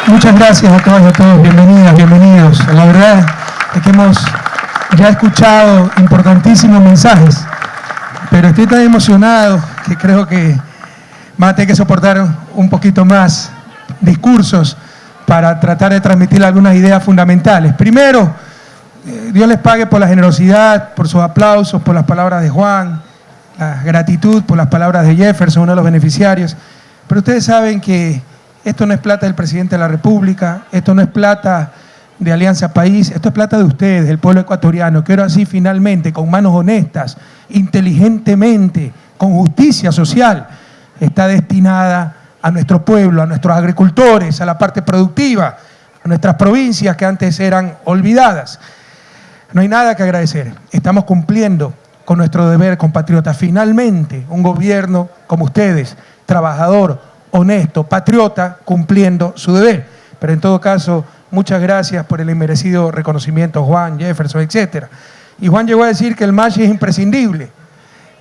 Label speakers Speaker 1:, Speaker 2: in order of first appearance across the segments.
Speaker 1: Muchas gracias a todas y a todos. Bienvenidas, bienvenidos. La verdad es que hemos ya escuchado importantísimos mensajes, pero estoy tan emocionado que creo que van a tener que soportar un poquito más discursos para tratar de transmitir algunas ideas fundamentales. Primero, Dios les pague por la generosidad, por sus aplausos, por las palabras de Juan, la gratitud por las palabras de Jefferson, uno de los beneficiarios. Pero ustedes saben que esto no es plata del presidente de la República, esto no es plata de Alianza País, esto es plata de ustedes, del pueblo ecuatoriano, que ahora sí finalmente, con manos honestas, inteligentemente, con justicia social, está destinada a nuestro pueblo, a nuestros agricultores, a la parte productiva, a nuestras provincias que antes eran olvidadas. No hay nada que agradecer, estamos cumpliendo con nuestro deber, compatriotas. Finalmente, un gobierno como ustedes, trabajador, honesto, patriota, cumpliendo su deber. Pero en todo caso, muchas gracias por el inmerecido reconocimiento, Juan, Jefferson, etc. Y Juan llegó a decir que el MASH es imprescindible.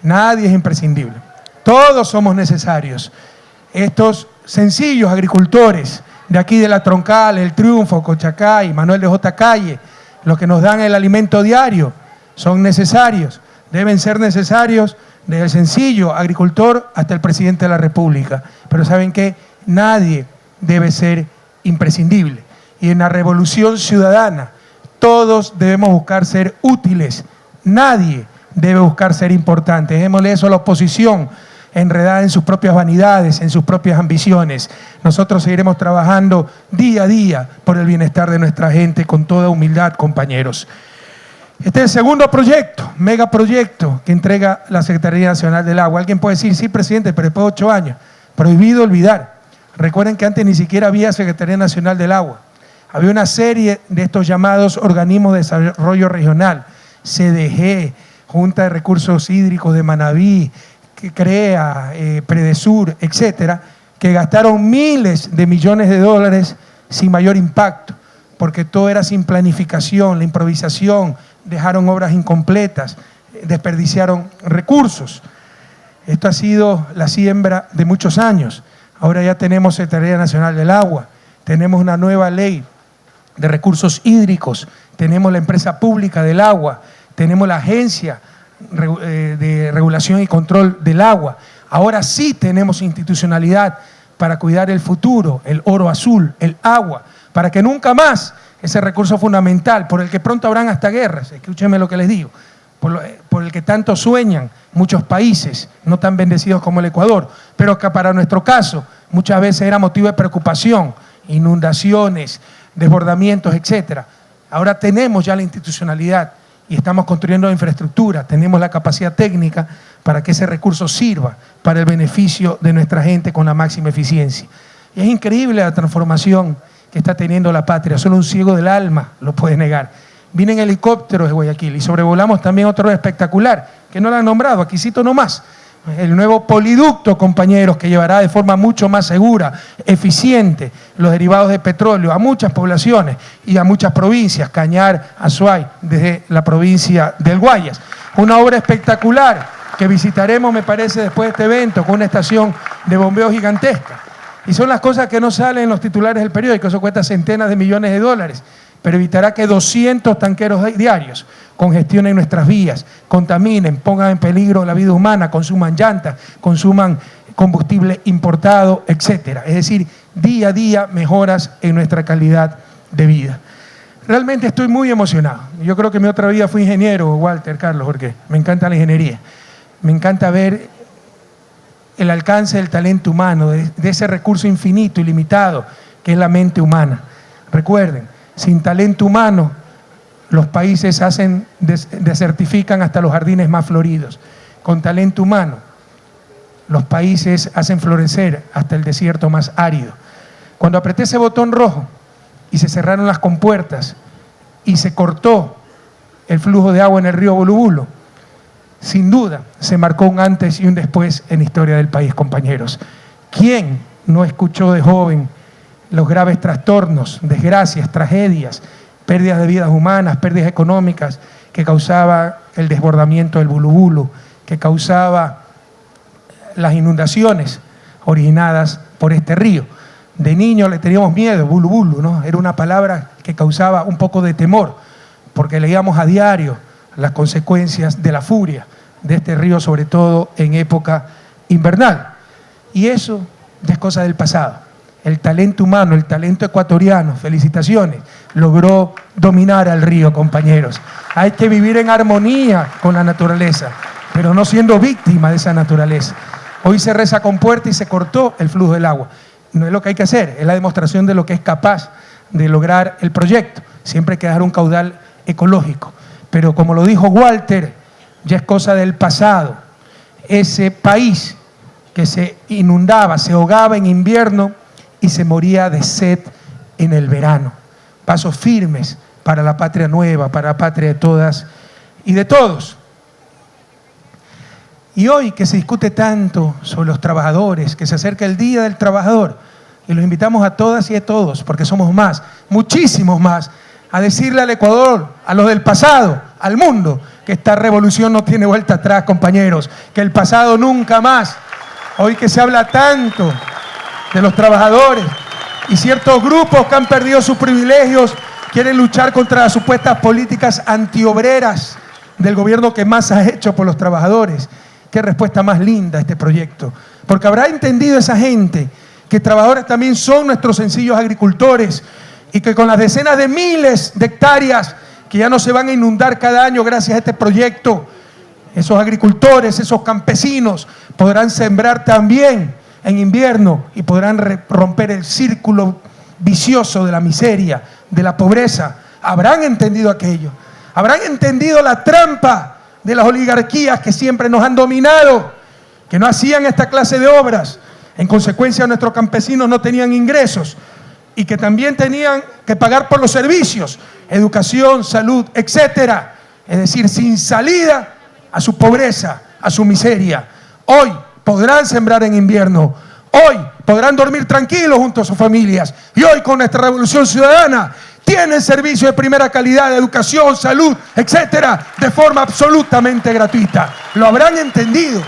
Speaker 1: Nadie es imprescindible. Todos somos necesarios. Estos sencillos agricultores de aquí de La Troncal, El Triunfo, Cochacay, Manuel de J. Calle, los que nos dan el alimento diario, son necesarios. Deben ser necesarios desde el sencillo agricultor hasta el presidente de la República. Pero ¿saben qué? Nadie debe ser imprescindible. Y en la revolución ciudadana, todos debemos buscar ser útiles. Nadie debe buscar ser importante. Dejémosle eso a la oposición, enredada en sus propias vanidades, en sus propias ambiciones. Nosotros seguiremos trabajando día a día por el bienestar de nuestra gente con toda humildad, compañeros. Este es el segundo proyecto, megaproyecto que entrega la Secretaría Nacional del Agua. Alguien puede decir, sí, presidente, pero después de 8 años. Prohibido olvidar. Recuerden que antes ni siquiera había Secretaría Nacional del Agua. Había una serie de estos llamados organismos de desarrollo regional, CDG, Junta de Recursos Hídricos de Manabí, CREA, Predesur, etcétera, que gastaron miles de millones de dólares sin mayor impacto, porque todo era sin planificación, la improvisación, dejaron obras incompletas, desperdiciaron recursos. Esto ha sido la siembra de muchos años. Ahora ya tenemos Secretaría Nacional del Agua, tenemos una nueva ley de recursos hídricos, tenemos la empresa pública del agua, tenemos la agencia de regulación y control del agua. Ahora sí tenemos institucionalidad para cuidar el futuro, el oro azul, el agua, para que nunca más ese recurso fundamental, por el que pronto habrán hasta guerras, escúchenme lo que les digo, por el que tanto sueñan muchos países no tan bendecidos como el Ecuador, pero que para nuestro caso muchas veces era motivo de preocupación, inundaciones, desbordamientos, etcétera. Ahora tenemos ya la institucionalidad y estamos construyendo infraestructura, tenemos la capacidad técnica para que ese recurso sirva para el beneficio de nuestra gente con la máxima eficiencia. Y es increíble la transformación que está teniendo la patria, solo un ciego del alma lo puede negar. Vine en helicóptero de Guayaquil y sobrevolamos también otro espectacular, que no lo han nombrado, aquí cito nomás, el nuevo poliducto, compañeros, que llevará de forma mucho más segura, eficiente, los derivados de petróleo a muchas poblaciones y a muchas provincias, Cañar, Azuay, desde la provincia del Guayas. Una obra espectacular que visitaremos, me parece, después de este evento, con una estación de bombeo gigantesca. Y son las cosas que no salen en los titulares del periódico, eso cuesta centenas de millones de dólares, pero evitará que 200 tanqueros diarios congestionen nuestras vías, contaminen, pongan en peligro la vida humana, consuman llantas, consuman combustible importado, etcétera. Es decir, día a día mejoras en nuestra calidad de vida. Realmente estoy muy emocionado. Yo creo que mi otra vida fui ingeniero, Walter, Carlos, porque me encanta la ingeniería. Me encanta ver el alcance del talento humano, de ese recurso infinito, ilimitado, que es la mente humana. Recuerden, sin talento humano, los países desertifican hasta los jardines más floridos. Con talento humano, los países hacen florecer hasta el desierto más árido. Cuando apreté ese botón rojo y se cerraron las compuertas y se cortó el flujo de agua en el río Bulubulo, sin duda se marcó un antes y un después en la historia del país, compañeros. ¿Quién no escuchó de joven los graves trastornos, desgracias, tragedias, pérdidas de vidas humanas, pérdidas económicas que causaba el desbordamiento del Bulubulo, que causaba las inundaciones originadas por este río? De niño le teníamos miedo, bulu bulu, ¿no? Era una palabra que causaba un poco de temor, porque leíamos a diario las consecuencias de la furia de este río, sobre todo en época invernal. Y eso ya es cosa del pasado. El talento humano, el talento ecuatoriano, felicitaciones, logró dominar al río, compañeros. Hay que vivir en armonía con la naturaleza, pero no siendo víctima de esa naturaleza. Hoy se reza con puerta y se cortó el flujo del agua. No es lo que hay que hacer, es la demostración de lo que es capaz de lograr el proyecto. Siempre hay que dejar un caudal ecológico. Pero como lo dijo Walter, ya es cosa del pasado. Ese país que se inundaba, se ahogaba en invierno y se moría de sed en el verano. Pasos firmes para la patria nueva, para la patria de todas y de todos. Y hoy que se discute tanto sobre los trabajadores, que se acerca el Día del Trabajador, y los invitamos a todas y a todos, porque somos más, muchísimos más, a decirle al Ecuador, a los del pasado, al mundo, que esta revolución no tiene vuelta atrás, compañeros, que el pasado nunca más. Hoy que se habla tanto de los trabajadores y ciertos grupos que han perdido sus privilegios quieren luchar contra las supuestas políticas antiobreras del gobierno que más ha hecho por los trabajadores. Qué respuesta más linda a este proyecto, porque habrá entendido esa gente que trabajadores también son nuestros sencillos agricultores y que con las decenas de miles de hectáreas que ya no se van a inundar cada año gracias a este proyecto, esos agricultores, esos campesinos podrán sembrar también en invierno y podrán romper el círculo vicioso de la miseria, de la pobreza. Habrán entendido aquello, habrán entendido la trampa de las oligarquías que siempre nos han dominado, que no hacían esta clase de obras. En consecuencia, nuestros campesinos no tenían ingresos y que también tenían que pagar por los servicios, educación, salud, etcétera. Es decir, sin salida a su pobreza, a su miseria. Hoy podrán sembrar en invierno, hoy podrán dormir tranquilos junto a sus familias y hoy con nuestra revolución ciudadana tienen servicios de primera calidad de educación, salud, etcétera, de forma absolutamente gratuita. Lo habrán entendido.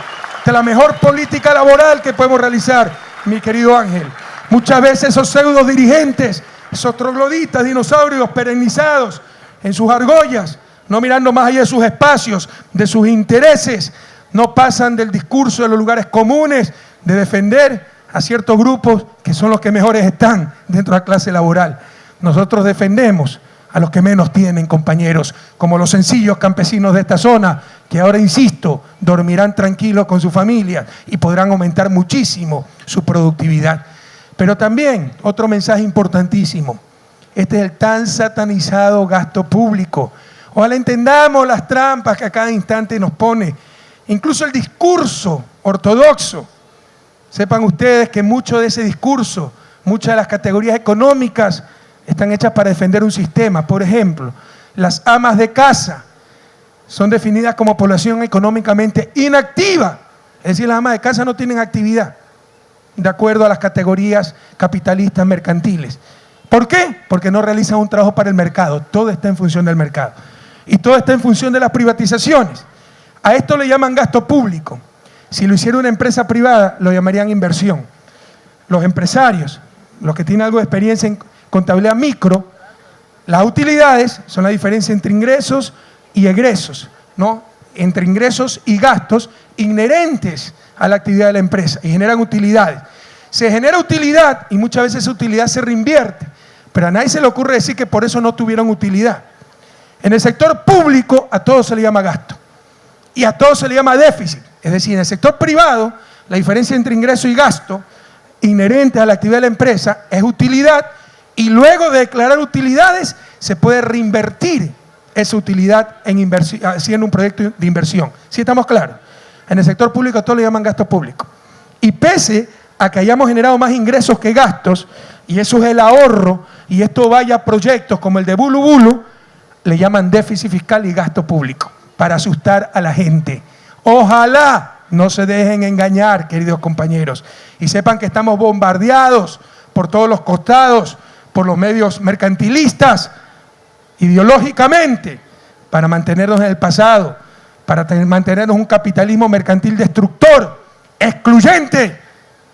Speaker 1: De la mejor política laboral que podemos realizar, mi querido Ángel. Muchas veces esos pseudo dirigentes, esos trogloditas, dinosaurios perennizados en sus argollas, no mirando más allá de sus espacios, de sus intereses, no pasan del discurso de los lugares comunes, de defender a ciertos grupos que son los que mejores están dentro de la clase laboral. Nosotros defendemos a los que menos tienen, compañeros, como los sencillos campesinos de esta zona, que ahora, insisto, dormirán tranquilos con su familia y podrán aumentar muchísimo su productividad. Pero también, otro mensaje importantísimo, este es el tan satanizado gasto público. Ojalá entendamos las trampas que a cada instante nos pone, incluso el discurso ortodoxo. Sepan ustedes que mucho de ese discurso, muchas de las categorías económicas están hechas para defender un sistema. Por ejemplo, las amas de casa son definidas como población económicamente inactiva. Es decir, las amas de casa no tienen actividad, de acuerdo a las categorías capitalistas mercantiles. ¿Por qué? Porque no realizan un trabajo para el mercado. Todo está en función del mercado. Y todo está en función de las privatizaciones. A esto le llaman gasto público. Si lo hiciera una empresa privada, lo llamarían inversión. Los empresarios, los que tienen algo de experiencia en contabilidad micro, las utilidades son la diferencia entre ingresos y egresos, ¿no? Entre ingresos y gastos inherentes a la actividad de la empresa y generan utilidades. Se genera utilidad y muchas veces esa utilidad se reinvierte, pero a nadie se le ocurre decir que por eso no tuvieron utilidad. En el sector público a todo se le llama gasto y a todo se le llama déficit. Es decir, en el sector privado la diferencia entre ingreso y gasto inherente a la actividad de la empresa es utilidad y luego de declarar utilidades se puede reinvertir esa utilidad en inversión, haciendo un proyecto de inversión. ¿Sí estamos claros? En el sector público a todo le llaman gasto público. Y pese a que hayamos generado más ingresos que gastos, y eso es el ahorro, y esto vaya a proyectos como el de Bulu Bulu, le llaman déficit fiscal y gasto público, para asustar a la gente. Ojalá no se dejen engañar, queridos compañeros, y sepan que estamos bombardeados por todos los costados, por los medios mercantilistas, ideológicamente, para mantenernos en el pasado, para mantenernos un capitalismo mercantil destructor, excluyente,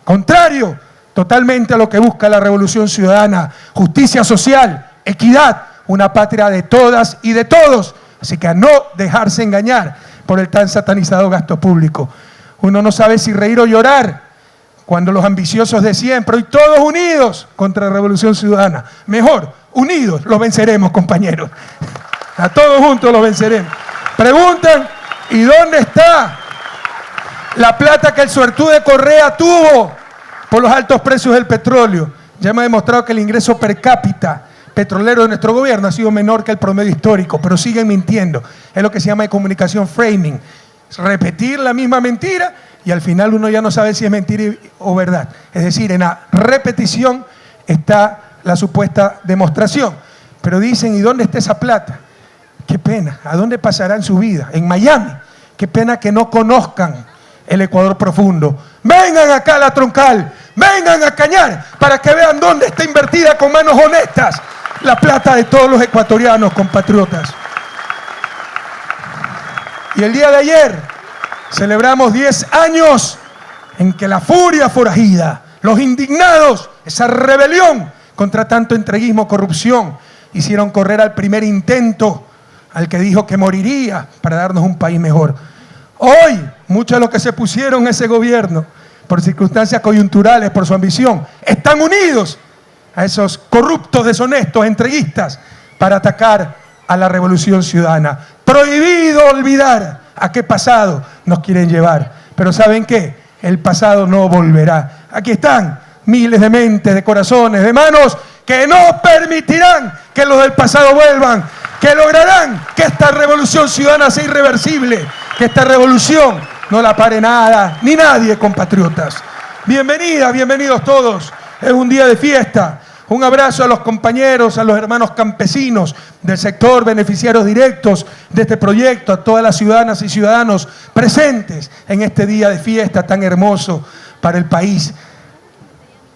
Speaker 1: contrario totalmente a lo que busca la Revolución Ciudadana: justicia social, equidad, una patria de todas y de todos. Así que a no dejarse engañar por el tan satanizado gasto público. Uno no sabe si reír o llorar cuando los ambiciosos de siempre, hoy todos unidos contra la Revolución Ciudadana. Mejor, unidos los venceremos, compañeros. A todos juntos los venceremos. Preguntan, ¿y dónde está la plata que el suertudo de Correa tuvo por los altos precios del petróleo? Ya hemos demostrado que el ingreso per cápita petrolero de nuestro gobierno ha sido menor que el promedio histórico, pero siguen mintiendo. Es lo que se llama de comunicación framing. Repetir la misma mentira y al final uno ya no sabe si es mentira o verdad. Es decir, en la repetición está la supuesta demostración. Pero dicen, ¿y dónde está esa plata? Qué pena, ¿a dónde pasarán su vida? En Miami. Qué pena que no conozcan el Ecuador profundo. Vengan acá a la Troncal, vengan a Cañar, para que vean dónde está invertida con manos honestas la plata de todos los ecuatorianos, compatriotas. Y el día de ayer celebramos 10 años en que la furia forajida, los indignados, esa rebelión contra tanto entreguismo, corrupción, hicieron correr al primer intento, al que dijo que moriría para darnos un país mejor. Hoy, muchos de los que se pusieron en ese gobierno, por circunstancias coyunturales, por su ambición, están unidos a esos corruptos, deshonestos, entreguistas, para atacar a la Revolución Ciudadana. Prohibido olvidar a qué pasado nos quieren llevar. Pero ¿saben qué? El pasado no volverá. Aquí están miles de mentes, de corazones, de manos que no permitirán que los del pasado vuelvan, que lograrán que esta Revolución Ciudadana sea irreversible, que esta revolución no la pare nada, ni nadie, compatriotas. Bienvenidas, bienvenidos todos. Es un día de fiesta. Un abrazo a los compañeros, a los hermanos campesinos del sector, beneficiarios directos de este proyecto, a todas las ciudadanas y ciudadanos presentes en este día de fiesta tan hermoso para el país.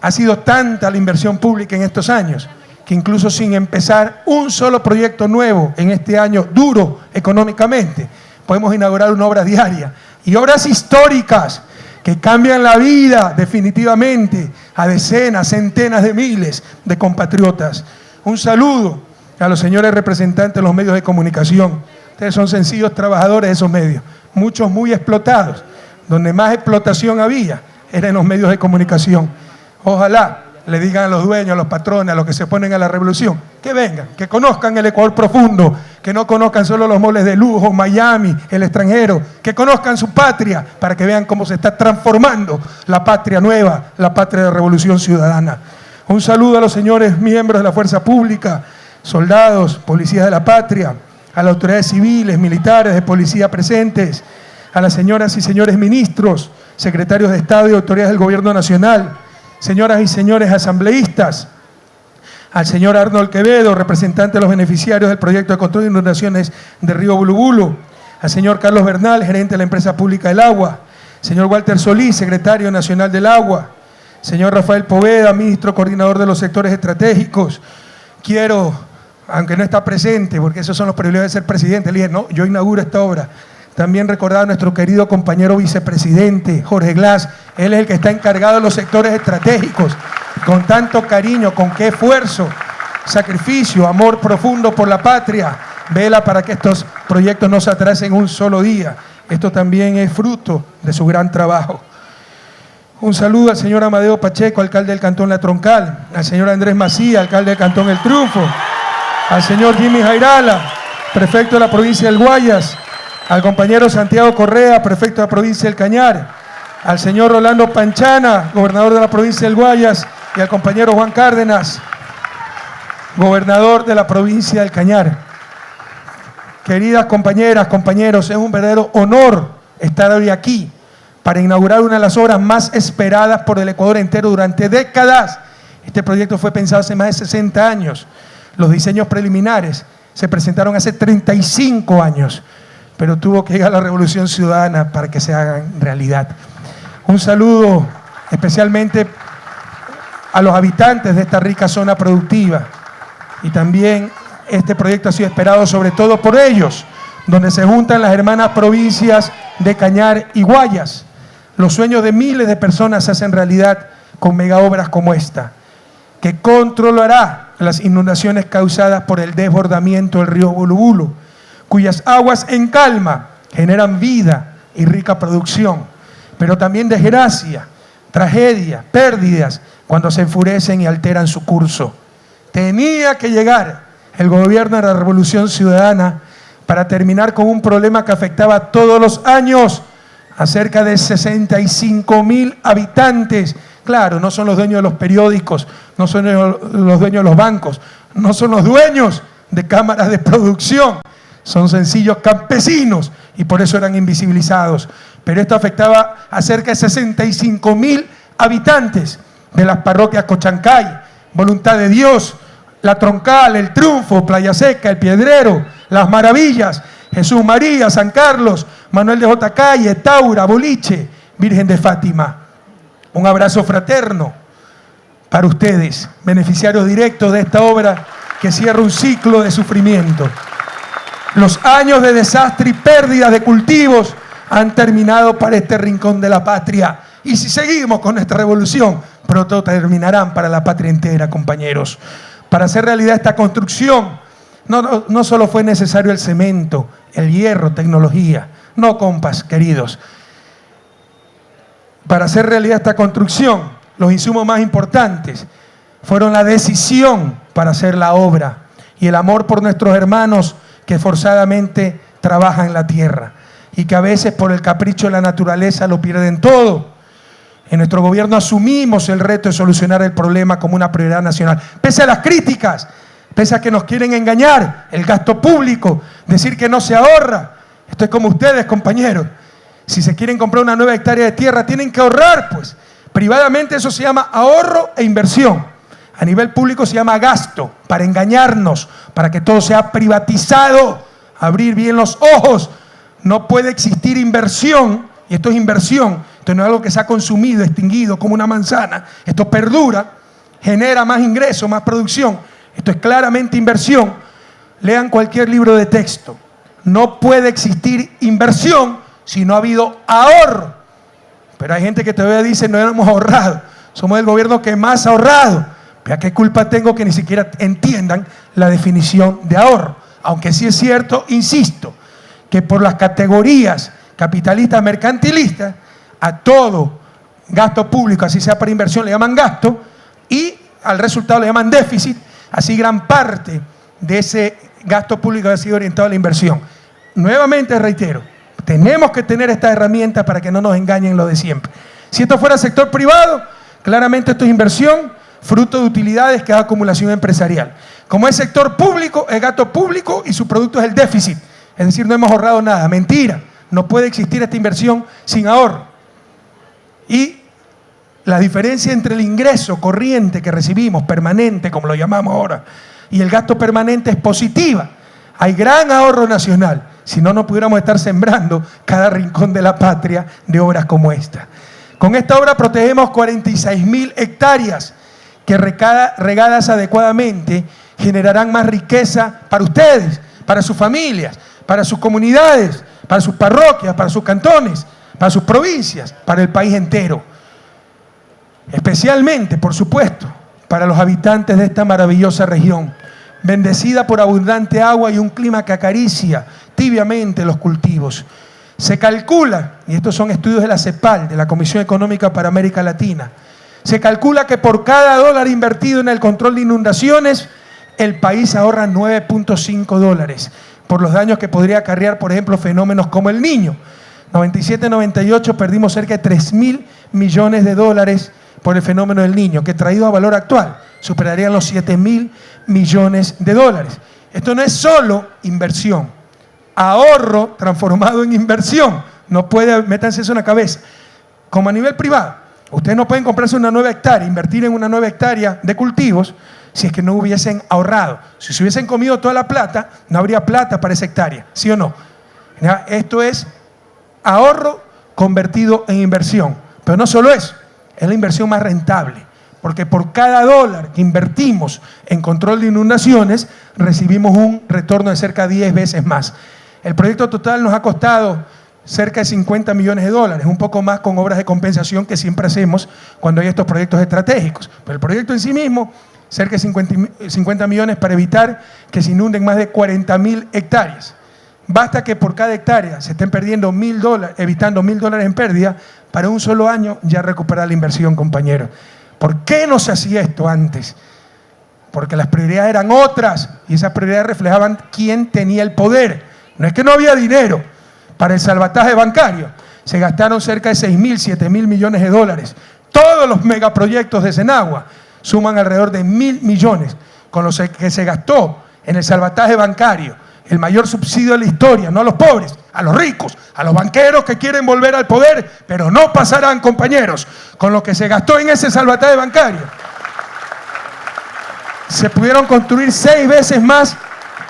Speaker 1: Ha sido tanta la inversión pública en estos años que incluso sin empezar un solo proyecto nuevo en este año duro económicamente, podemos inaugurar una obra diaria y obras históricas que cambian la vida definitivamente a decenas, centenas de miles de compatriotas. Un saludo a los señores representantes de los medios de comunicación. Ustedes son sencillos trabajadores de esos medios, muchos muy explotados. Donde más explotación había era en los medios de comunicación. Ojalá le digan a los dueños, a los patrones, a los que se oponen a la revolución, que vengan, que conozcan el Ecuador profundo, que no conozcan solo los moles de lujo, Miami, el extranjero, que conozcan su patria para que vean cómo se está transformando la patria nueva, la patria de Revolución Ciudadana. Un saludo a los señores miembros de la fuerza pública, soldados, policías de la patria, a las autoridades civiles, militares, de policía presentes, a las señoras y señores ministros, secretarios de Estado y autoridades del Gobierno Nacional, señoras y señores asambleístas, al señor Arnold Quevedo, representante de los beneficiarios del proyecto de control de inundaciones de Río Bulubulu, al señor Carlos Bernal, gerente de la empresa pública del agua, señor Walter Solís, secretario nacional del agua, señor Rafael Poveda, ministro coordinador de los sectores estratégicos. Quiero, aunque no está presente, porque esos son los privilegios de ser presidente, le dije, no, yo inauguro esta obra. También recordar a nuestro querido compañero vicepresidente, Jorge Glass. Él es el que está encargado de los sectores estratégicos. Con tanto cariño, con qué esfuerzo, sacrificio, amor profundo por la patria, vela para que estos proyectos no se atrasen un solo día. Esto también es fruto de su gran trabajo. Un saludo al señor Amadeo Pacheco, alcalde del Cantón La Troncal, al señor Andrés Macía, alcalde del Cantón El Triunfo, al señor Jimmy Jairala, prefecto de la provincia del Guayas, al compañero Santiago Correa, prefecto de la provincia del Cañar, al señor Rolando Panchana, gobernador de la provincia del Guayas, y al compañero Juan Cárdenas, gobernador de la provincia del Cañar. Queridas compañeras, compañeros, es un verdadero honor estar hoy aquí para inaugurar una de las obras más esperadas por el Ecuador entero durante décadas. Este proyecto fue pensado hace más de 60 años. Los diseños preliminares se presentaron hace 35 años, pero tuvo que llegar la Revolución Ciudadana para que se hagan realidad. Un saludo especialmente a los habitantes de esta rica zona productiva, y también este proyecto ha sido esperado sobre todo por ellos, donde se juntan las hermanas provincias de Cañar y Guayas. Los sueños de miles de personas se hacen realidad con megaobras como esta, que controlará las inundaciones causadas por el desbordamiento del río Bulubulu, cuyas aguas en calma generan vida y rica producción, pero también desgracia, tragedia, pérdidas, cuando se enfurecen y alteran su curso. Tenía que llegar el gobierno de la Revolución Ciudadana para terminar con un problema que afectaba todos los años a cerca de 65.000 habitantes. Claro, no son los dueños de los periódicos, no son los dueños de los bancos, no son los dueños de cámaras de producción, son sencillos campesinos y por eso eran invisibilizados. Pero esto afectaba a cerca de 65.000 habitantes de las parroquias Cochancay, Voluntad de Dios, La Troncal, El Triunfo, Playa Seca, El Piedrero, Las Maravillas, Jesús María, San Carlos, Manuel de J. Calle, Taura, Boliche, Virgen de Fátima. Un abrazo fraterno para ustedes, beneficiarios directos de esta obra que cierra un ciclo de sufrimiento. Los años de desastre y pérdida de cultivos han terminado para este rincón de la patria. Y si seguimos con nuestra revolución, pronto terminarán para la patria entera, compañeros. Para hacer realidad esta construcción, no solo fue necesario el cemento, el hierro, tecnología. No, compas, queridos. Para hacer realidad esta construcción, los insumos más importantes fueron la decisión para hacer la obra y el amor por nuestros hermanos que forzadamente trabajan en la tierra y que a veces por el capricho de la naturaleza lo pierden todo. En nuestro gobierno asumimos el reto de solucionar el problema como una prioridad nacional. Pese a las críticas, pese a que nos quieren engañar, el gasto público, decir que no se ahorra. Esto es como ustedes, compañeros. Si se quieren comprar una nueva hectárea de tierra, tienen que ahorrar, pues. Privadamente eso se llama ahorro e inversión. A nivel público se llama gasto, para engañarnos, para que todo sea privatizado. Abrir bien los ojos. No puede existir inversión, y esto es inversión. Esto no es algo que se ha consumido, extinguido como una manzana. Esto perdura, genera más ingresos, más producción. Esto es claramente inversión. Lean cualquier libro de texto. No puede existir inversión si no ha habido ahorro. Pero hay gente que todavía dice no hemos ahorrado. Somos el gobierno que más ha ahorrado. ¿Pero qué culpa tengo que ni siquiera entiendan la definición de ahorro? Aunque sí es cierto, insisto, que por las categorías capitalistas mercantilistas, a todo gasto público, así sea para inversión, le llaman gasto, y al resultado le llaman déficit. Así gran parte de ese gasto público ha sido orientado a la inversión. Nuevamente reitero, tenemos que tener estas herramientas para que no nos engañen lo de siempre. Si esto fuera sector privado, claramente esto es inversión, fruto de utilidades que es acumulación empresarial. Como es sector público, es gasto público y su producto es el déficit. Es decir, no hemos ahorrado nada. Mentira, no puede existir esta inversión sin ahorro. Y la diferencia entre el ingreso corriente que recibimos, permanente, como lo llamamos ahora, y el gasto permanente es positiva. Hay gran ahorro nacional. Si no, no pudiéramos estar sembrando cada rincón de la patria de obras como esta. Con esta obra protegemos 46.000 hectáreas que regadas adecuadamente generarán más riqueza para ustedes, para sus familias, para sus comunidades, para sus parroquias, para sus cantones, para sus provincias, para el país entero. Especialmente, por supuesto, para los habitantes de esta maravillosa región, bendecida por abundante agua y un clima que acaricia tibiamente los cultivos. Se calcula, y estos son estudios de la CEPAL, de la Comisión Económica para América Latina, se calcula que por cada dólar invertido en el control de inundaciones, el país ahorra 9.5 dólares por los daños que podría acarrear, por ejemplo, fenómenos como el Niño. 97-98 perdimos cerca de 3.000 millones de dólares por el fenómeno del Niño, que traído a valor actual superarían los 7.000 millones de dólares. Esto no es solo inversión, ahorro transformado en inversión. No puede, métanse eso en la cabeza. Como a nivel privado, ustedes no pueden comprarse una nueva hectárea, invertir en una nueva hectárea de cultivos si es que no hubiesen ahorrado. Si se hubiesen comido toda la plata, no habría plata para esa hectárea, ¿sí o no? ¿Ya? Esto es ahorro convertido en inversión. Pero no solo eso, es la inversión más rentable, porque por cada dólar que invertimos en control de inundaciones, recibimos un retorno de cerca de 10 veces más. El proyecto total nos ha costado cerca de 50 millones de dólares, un poco más con obras de compensación que siempre hacemos cuando hay estos proyectos estratégicos. Pero el proyecto en sí mismo, cerca de 50 millones para evitar que se inunden más de 40.000 hectáreas. Basta que por cada hectárea se estén perdiendo $1.000, evitando $1.000 en pérdida, para un solo año ya recuperar la inversión, compañeros. ¿Por qué no se hacía esto antes? Porque las prioridades eran otras y esas prioridades reflejaban quién tenía el poder. No es que no había dinero para el salvataje bancario. Se gastaron cerca de 6.000, 7.000 millones de dólares. Todos los megaproyectos de Senagua suman alrededor de 1.000 millones con los que se gastó en el salvataje bancario. El mayor subsidio de la historia, no a los pobres, a los ricos, a los banqueros que quieren volver al poder, pero no pasarán, compañeros, con lo que se gastó en ese salvataje bancario. Se pudieron construir 6 veces más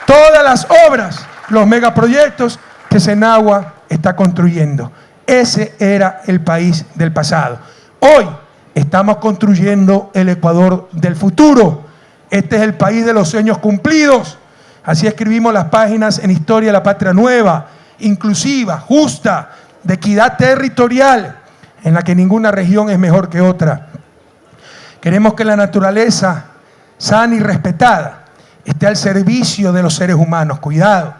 Speaker 1: todas las obras, los megaproyectos que Senagua está construyendo. Ese era el país del pasado. Hoy estamos construyendo el Ecuador del futuro. Este es el país de los sueños cumplidos. Así escribimos las páginas en Historia de la Patria Nueva, inclusiva, justa, de equidad territorial, en la que ninguna región es mejor que otra. Queremos que la naturaleza sana y respetada esté al servicio de los seres humanos. Cuidado,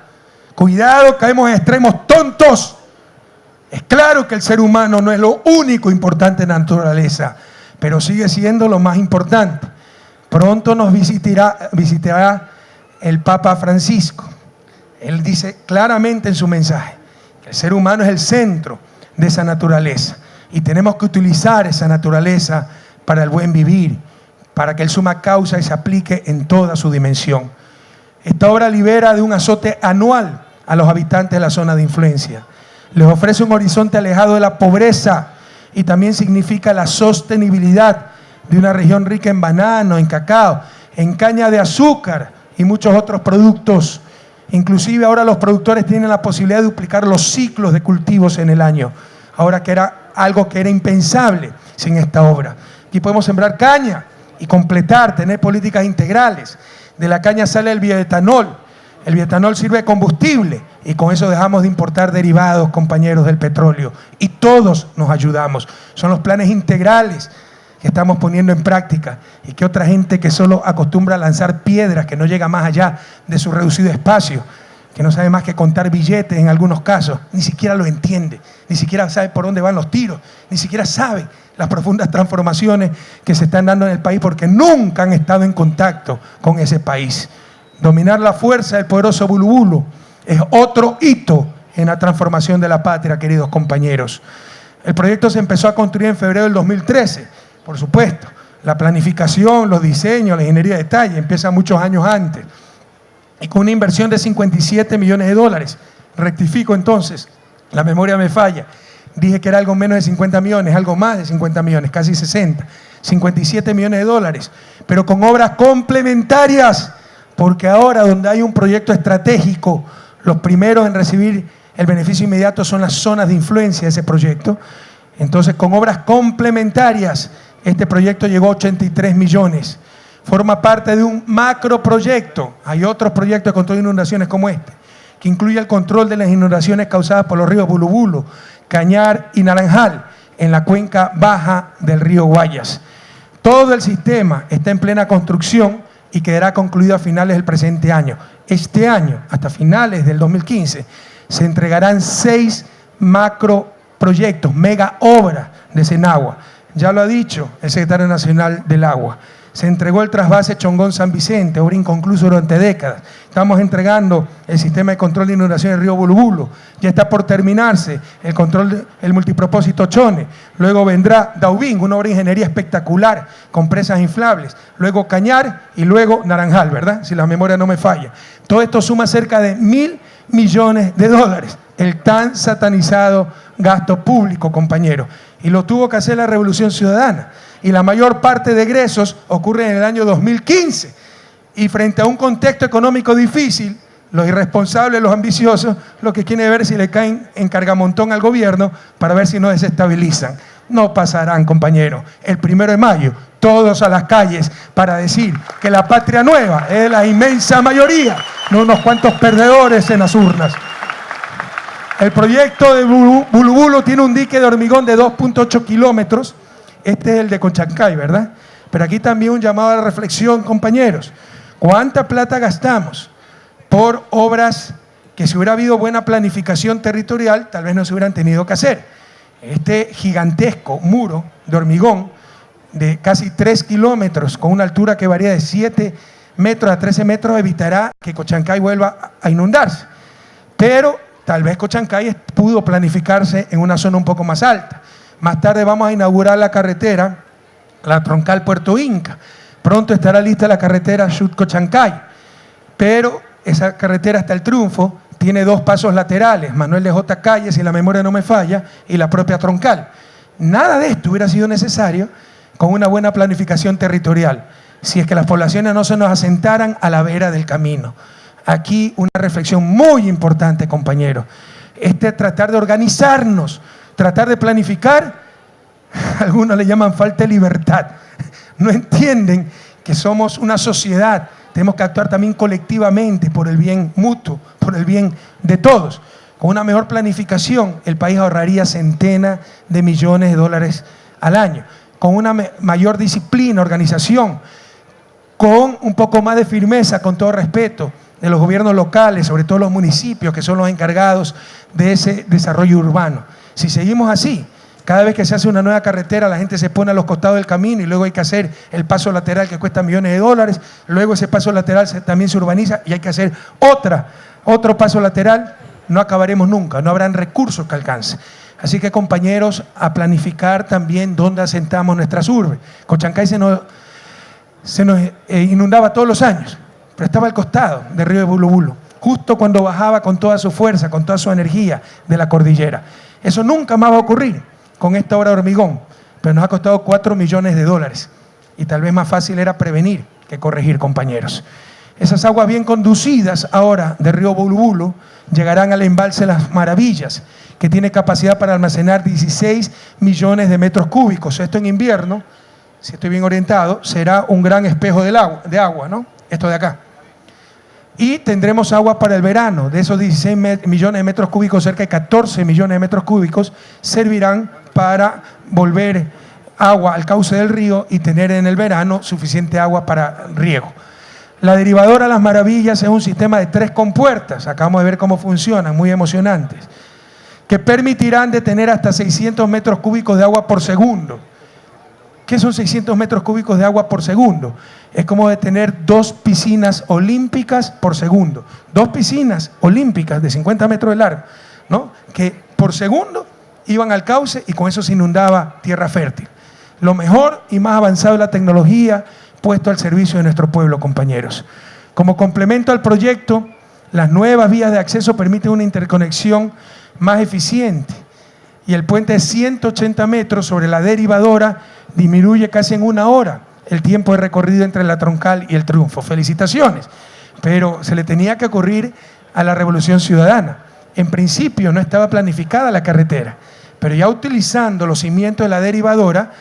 Speaker 1: cuidado, caemos en extremos tontos. Es claro que el ser humano no es lo único importante en la naturaleza, pero sigue siendo lo más importante. Pronto nos visitará el Papa Francisco. Él dice claramente en su mensaje que el ser humano es el centro de esa naturaleza y tenemos que utilizar esa naturaleza para el buen vivir, para que el suma causa se aplique en toda su dimensión. Esta obra libera de un azote anual a los habitantes de la zona de influencia. Les ofrece un horizonte alejado de la pobreza y también significa la sostenibilidad de una región rica en banano, en cacao, en caña de azúcar y muchos otros productos. Inclusive ahora los productores tienen la posibilidad de duplicar los ciclos de cultivos en el año. Ahora que era algo que era impensable sin esta obra. Aquí podemos sembrar caña y completar, tener políticas integrales. De la caña sale el bioetanol. El bioetanol sirve de combustible y con eso dejamos de importar derivados, compañeros, del petróleo. Y todos nos ayudamos. Son los planes integrales que estamos poniendo en práctica y que otra gente que solo acostumbra a lanzar piedras, que no llega más allá de su reducido espacio, que no sabe más que contar billetes en algunos casos, ni siquiera lo entiende, ni siquiera sabe por dónde van los tiros, ni siquiera sabe las profundas transformaciones que se están dando en el país porque nunca han estado en contacto con ese país. Dominar la fuerza del poderoso Bulubulo es otro hito en la transformación de la patria, queridos compañeros. El proyecto se empezó a construir en febrero del 2013. Por supuesto, la planificación, los diseños, la ingeniería de detalle empieza muchos años antes. Y con una inversión de 57 millones de dólares. Rectifico entonces, la memoria me falla. Dije que era algo menos de 50 millones, algo más de 50 millones, casi 60. 57 millones de dólares, pero con obras complementarias, porque ahora donde hay un proyecto estratégico, los primeros en recibir el beneficio inmediato son las zonas de influencia de ese proyecto. Entonces, con obras complementarias, este proyecto llegó a 83 millones. Forma parte de un macroproyecto. Hay otros proyectos de control de inundaciones como este, que incluye el control de las inundaciones causadas por los ríos Bulubulo, Cañar y Naranjal, en la cuenca baja del río Guayas. Todo el sistema está en plena construcción y quedará concluido a finales del presente año. Este año, hasta finales del 2015, se entregarán 6 macroproyectos, mega obras de Senagua. Ya lo ha dicho el secretario nacional del agua. Se entregó el trasvase Chongón-San Vicente, obra inconclusa durante décadas. Estamos entregando el sistema de control de inundación del río Bulubulo. Ya está por terminarse el control del multipropósito Chone. Luego vendrá Daubín, una obra de ingeniería espectacular con presas inflables. Luego Cañar y luego Naranjal, ¿verdad? Si la memoria no me falla. Todo esto suma cerca de 1.000 millones de dólares. El tan satanizado gasto público, compañero. Y lo tuvo que hacer la Revolución Ciudadana. Y la mayor parte de egresos ocurre en el año 2015. Y frente a un contexto económico difícil, los irresponsables, los ambiciosos, lo que quieren ver si le caen en cargamontón al gobierno para ver si no desestabilizan. No pasarán, compañeros. El 1 de mayo, todos a las calles para decir que la patria nueva es la inmensa mayoría, no unos cuantos perdedores en las urnas. El proyecto de Bulu tiene un dique de hormigón de 2.8 kilómetros. Este es el de Cochancay, ¿verdad? Pero aquí también un llamado a la reflexión, compañeros. ¿Cuánta plata gastamos por obras que si hubiera habido buena planificación territorial, tal vez no se hubieran tenido que hacer? Este gigantesco muro de hormigón de casi 3 kilómetros, con una altura que varía de 7 metros a 13 metros, evitará que Cochancay vuelva a inundarse. Pero tal vez Cochancay pudo planificarse en una zona un poco más alta. Más tarde vamos a inaugurar la carretera, la troncal Puerto Inca. Pronto estará lista la carretera Chut-Cochancay. Pero esa carretera hasta el Triunfo tiene 2 pasos laterales, Manuel de J. Calle, si la memoria no me falla, y la propia troncal. Nada de esto hubiera sido necesario con una buena planificación territorial, si es que las poblaciones no se nos asentaran a la vera del camino. Aquí una reflexión muy importante, compañeros. Tratar de organizarnos, tratar de planificar, algunos le llaman falta de libertad. No entienden que somos una sociedad, tenemos que actuar también colectivamente por el bien mutuo, por el bien de todos. Con una mejor planificación, el país ahorraría centenas de millones de dólares al año. Con una mayor disciplina, organización, con un poco más de firmeza, con todo respeto, de los gobiernos locales, sobre todo los municipios, que son los encargados de ese desarrollo urbano. Si seguimos así, cada vez que se hace una nueva carretera, la gente se pone a los costados del camino y luego hay que hacer el paso lateral que cuesta millones de dólares, luego ese paso lateral también se urbaniza y hay que hacer otro paso lateral, no acabaremos nunca, no habrán recursos que alcance. Así que, compañeros, a planificar también dónde asentamos nuestras urbes. Cochancay se nos inundaba todos los años, pero estaba al costado del río de Bulu, justo cuando bajaba con toda su fuerza, con toda su energía de la cordillera. Eso nunca más va a ocurrir con esta obra de hormigón, pero nos ha costado 4 millones de dólares y tal vez más fácil era prevenir que corregir, compañeros. Esas aguas bien conducidas ahora del río Bulu llegarán al embalse Las Maravillas, que tiene capacidad para almacenar 16 millones de metros cúbicos. Esto en invierno, si estoy bien orientado, será un gran espejo de agua, ¿no? Esto de acá. Y tendremos agua para el verano. De esos 16 millones de metros cúbicos, cerca de 14 millones de metros cúbicos servirán para volver agua al cauce del río y tener en el verano suficiente agua para riego. La derivadora Las Maravillas es un sistema de 3 compuertas, acabamos de ver cómo funcionan, muy emocionantes, que permitirán detener hasta 600 metros cúbicos de agua por segundo. ¿Qué son 600 metros cúbicos de agua por segundo? Es como detener 2 piscinas olímpicas por segundo. 2 piscinas olímpicas de 50 metros de largo, ¿no? Que por segundo iban al cauce y con eso se inundaba tierra fértil. Lo mejor y más avanzado de la tecnología puesto al servicio de nuestro pueblo, compañeros. Como complemento al proyecto, las nuevas vías de acceso permiten una interconexión más eficiente y el puente de 180 metros sobre la derivadora disminuye casi en 1 hora el tiempo de recorrido entre la troncal y el Triunfo. Felicitaciones, pero se le tenía que ocurrir a la Revolución Ciudadana. En principio no estaba planificada la carretera, pero ya utilizando los cimientos de la derivadora,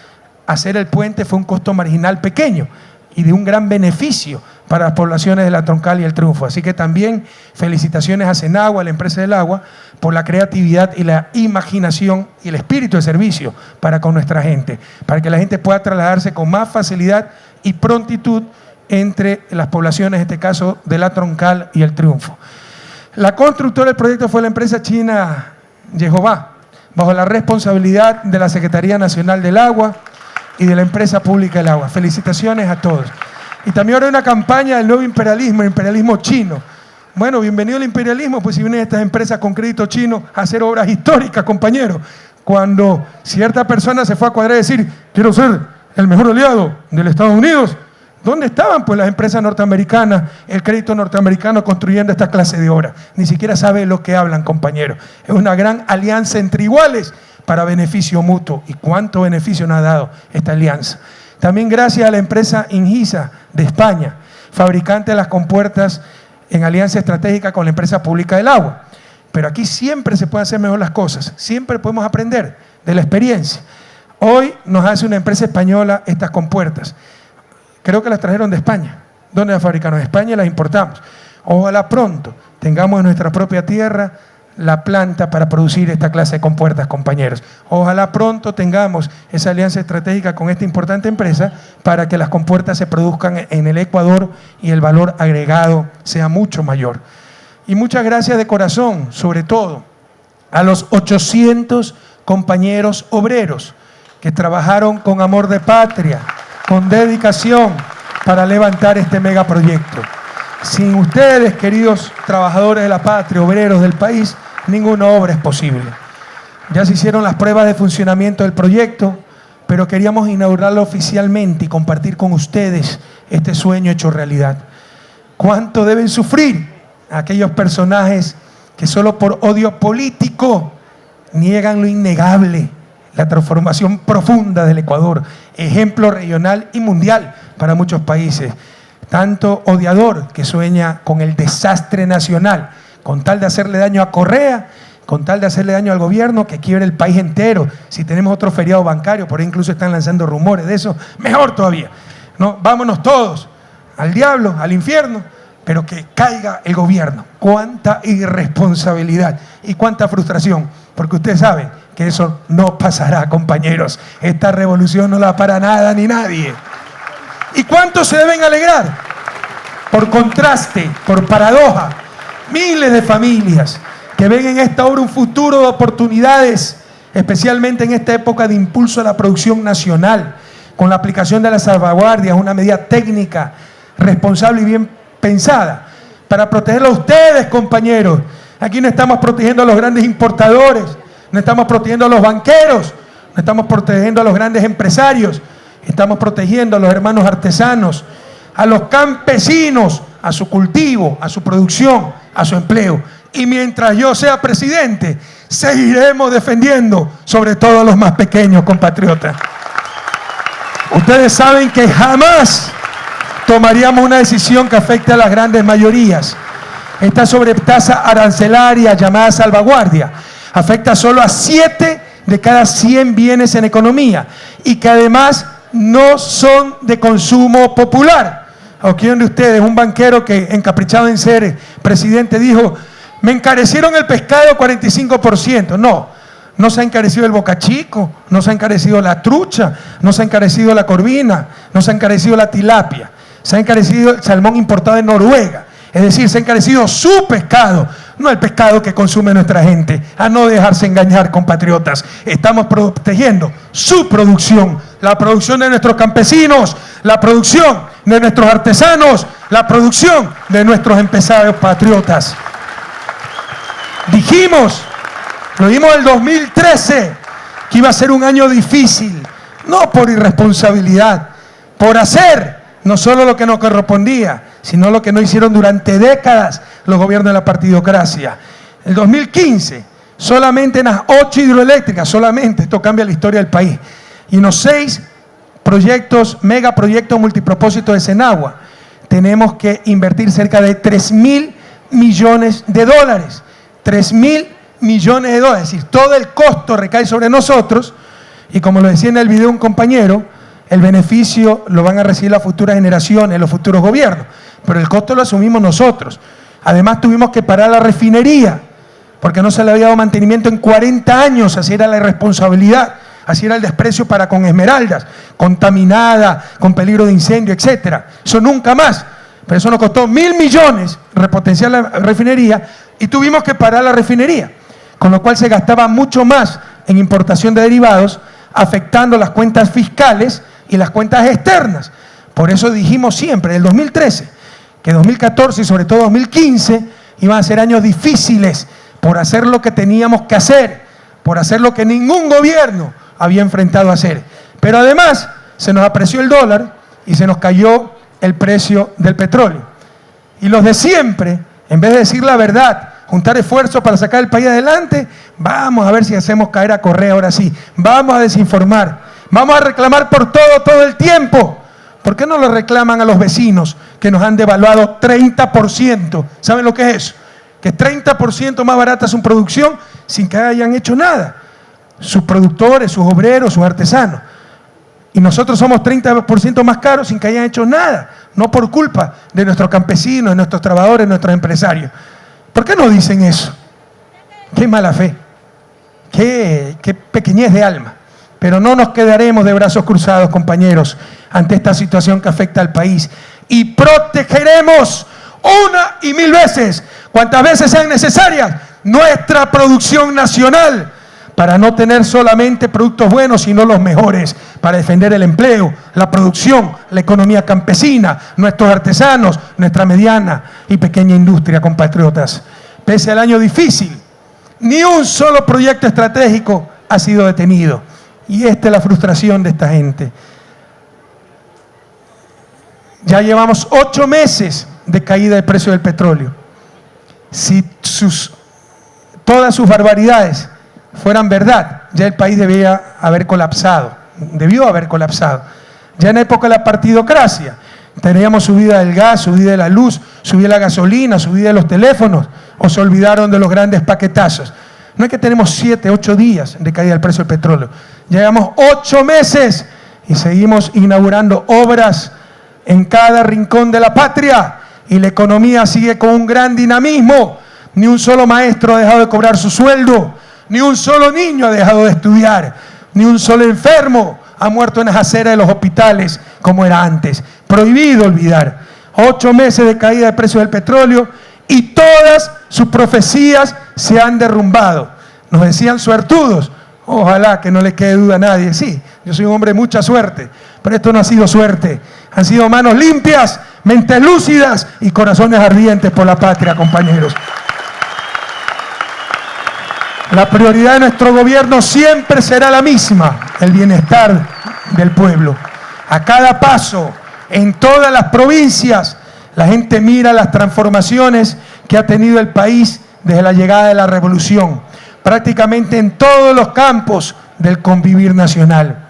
Speaker 1: hacer el puente fue un costo marginal pequeño y de un gran beneficio para las poblaciones de la troncal y el Triunfo. Así que también felicitaciones a Senagua, a la empresa del agua, por la creatividad y la imaginación y el espíritu de servicio para con nuestra gente, para que la gente pueda trasladarse con más facilidad y prontitud entre las poblaciones, en este caso de la troncal y el Triunfo. La constructora del proyecto fue la empresa china Yehová, bajo la responsabilidad de la Secretaría Nacional del Agua y de la Empresa Pública del Agua. Felicitaciones a todos. Y también ahora hay una campaña del nuevo imperialismo, el imperialismo chino. Bueno, bienvenido al imperialismo, pues si vienen estas empresas con crédito chino a hacer obras históricas, compañeros. Cuando cierta persona se fue a cuadrar y decir, quiero ser el mejor aliado de los Estados Unidos, ¿dónde estaban pues las empresas norteamericanas, el crédito norteamericano construyendo esta clase de obras? Ni siquiera saben lo que hablan, compañeros. Es una gran alianza entre iguales para beneficio mutuo. ¿Y cuánto beneficio nos ha dado esta alianza? También gracias a la empresa Ingisa de España, fabricante de las compuertas en alianza estratégica con la Empresa Pública del Agua. Pero aquí siempre se pueden hacer mejor las cosas, siempre podemos aprender de la experiencia. Hoy nos hace una empresa española estas compuertas. Creo que las trajeron de España. ¿Dónde las fabricaron? En España y las importamos. Ojalá pronto tengamos en nuestra propia tierra la planta para producir esta clase de compuertas, compañeros. Ojalá pronto tengamos esa alianza estratégica con esta importante empresa para que las compuertas se produzcan en el Ecuador y el valor agregado sea mucho mayor. Y muchas gracias de corazón, sobre todo, a los 800 compañeros obreros que trabajaron con amor de patria, con dedicación para levantar este megaproyecto. Sin ustedes, queridos trabajadores de la patria, obreros del país, ninguna obra es posible. Ya se hicieron las pruebas de funcionamiento del proyecto, pero queríamos inaugurarlo oficialmente y compartir con ustedes este sueño hecho realidad. ¿Cuánto deben sufrir aquellos personajes que solo por odio político niegan lo innegable, la transformación profunda del Ecuador, ejemplo regional y mundial para muchos países? Tanto odiador que sueña con el desastre nacional, con tal de hacerle daño a Correa, con tal de hacerle daño al gobierno, que quiebre el país entero. Si tenemos otro feriado bancario, por ahí incluso están lanzando rumores de eso, mejor todavía. No, vámonos todos al diablo, al infierno, pero que caiga el gobierno. Cuánta irresponsabilidad y cuánta frustración, porque ustedes saben que eso no pasará, compañeros. Esta revolución no la para nada ni nadie. ¿Y cuántos se deben alegrar? Por contraste, por paradoja, miles de familias que ven en esta obra un futuro de oportunidades, especialmente en esta época de impulso a la producción nacional, con la aplicación de las salvaguardias, una medida técnica, responsable y bien pensada, para protegerlo a ustedes, compañeros. Aquí no estamos protegiendo a los grandes importadores, no estamos protegiendo a los banqueros, no estamos protegiendo a los grandes empresarios, estamos protegiendo a los hermanos artesanos, a los campesinos, a su cultivo, a su producción, a su empleo. Y mientras yo sea presidente, seguiremos defendiendo sobre todo a los más pequeños, compatriotas. Ustedes saben que jamás tomaríamos una decisión que afecte a las grandes mayorías. Esta sobretasa arancelaria llamada salvaguardia afecta solo a 7 de cada 100 bienes en economía y que además no son de consumo popular. ¿O quién de ustedes, un banquero que encaprichado en ser presidente, dijo: me encarecieron el pescado 45%? No se ha encarecido el bocachico, no se ha encarecido la trucha, no se ha encarecido la corvina, no se ha encarecido la tilapia, se ha encarecido el salmón importado de Noruega. Es decir, se ha encarecido su pescado, no el pescado que consume nuestra gente. A no dejarse engañar, compatriotas. Estamos protegiendo su producción, la producción de nuestros campesinos, la producción de nuestros artesanos, la producción de nuestros empresarios patriotas. Dijimos, lo dimos en el 2013, que iba a ser un año difícil, no por irresponsabilidad, por hacer no solo lo que nos correspondía, sino lo que no hicieron durante décadas los gobiernos de la partidocracia. El 2015, solamente en las 8 hidroeléctricas, solamente, esto cambia la historia del país, y en los 6 proyectos, megaproyectos multipropósitos de Senagua, tenemos que invertir cerca de 3.000 millones de dólares. 3.000 millones de dólares, es decir, todo el costo recae sobre nosotros, y como lo decía en el video un compañero, el beneficio lo van a recibir las futuras generaciones, los futuros gobiernos, pero el costo lo asumimos nosotros. Además tuvimos que parar la refinería, porque no se le había dado mantenimiento en 40 años, así era la irresponsabilidad, así era el desprecio para con Esmeraldas, contaminada, con peligro de incendio, etcétera. Eso nunca más, pero eso nos costó 1.000 millones repotenciar la refinería, y tuvimos que parar la refinería, con lo cual se gastaba mucho más en importación de derivados, afectando las cuentas fiscales y las cuentas externas. Por eso dijimos siempre, en el 2013, que 2014 y sobre todo 2015 iban a ser años difíciles por hacer lo que teníamos que hacer, por hacer lo que ningún gobierno había enfrentado a hacer. Pero además se nos apreció el dólar y se nos cayó el precio del petróleo. Y los de siempre, en vez de decir la verdad, juntar esfuerzos para sacar el país adelante, vamos a ver si hacemos caer a Correa ahora sí, vamos a desinformar, vamos a reclamar por todo el tiempo. ¿Por qué no lo reclaman a los vecinos que nos han devaluado 30%? ¿Saben lo que es eso? Que 30% más barata su producción sin que hayan hecho nada. Sus productores, sus obreros, sus artesanos. Y nosotros somos 30% más caros sin que hayan hecho nada. No por culpa de nuestros campesinos, de nuestros trabajadores, de nuestros empresarios. ¿Por qué no dicen eso? Qué mala fe, qué pequeñez de alma. Pero no nos quedaremos de brazos cruzados, compañeros, ante esta situación que afecta al país. Y protegeremos una y mil veces, cuantas veces sean necesarias, nuestra producción nacional, para no tener solamente productos buenos, sino los mejores, para defender el empleo, la producción, la economía campesina, nuestros artesanos, nuestra mediana y pequeña industria, compatriotas. Pese al año difícil, ni un solo proyecto estratégico ha sido detenido. Y esta es la frustración de esta gente. Ya llevamos 8 meses de caída del precio del petróleo. Si todas sus barbaridades fueran verdad, ya el país debió haber colapsado. Ya en época de la partidocracia, teníamos subida del gas, subida de la luz, subida de la gasolina, subida de los teléfonos, o se olvidaron de los grandes paquetazos. No es que tenemos 7, 8 días de caída del precio del petróleo. Llevamos 8 meses y seguimos inaugurando obras en cada rincón de la patria y la economía sigue con un gran dinamismo. Ni un solo maestro ha dejado de cobrar su sueldo, ni un solo niño ha dejado de estudiar, ni un solo enfermo ha muerto en las aceras de los hospitales como era antes. Prohibido olvidar. 8 meses de caída del precio del petróleo y todas sus profecías se han derrumbado. Nos decían suertudos. Ojalá que no le quede duda a nadie. Sí, yo soy un hombre de mucha suerte, pero esto no ha sido suerte. Han sido manos limpias, mentes lúcidas y corazones ardientes por la patria, compañeros. La prioridad de nuestro gobierno siempre será la misma, el bienestar del pueblo. A cada paso, en todas las provincias, la gente mira las transformaciones que ha tenido el país desde la llegada de la revolución, prácticamente en todos los campos del convivir nacional.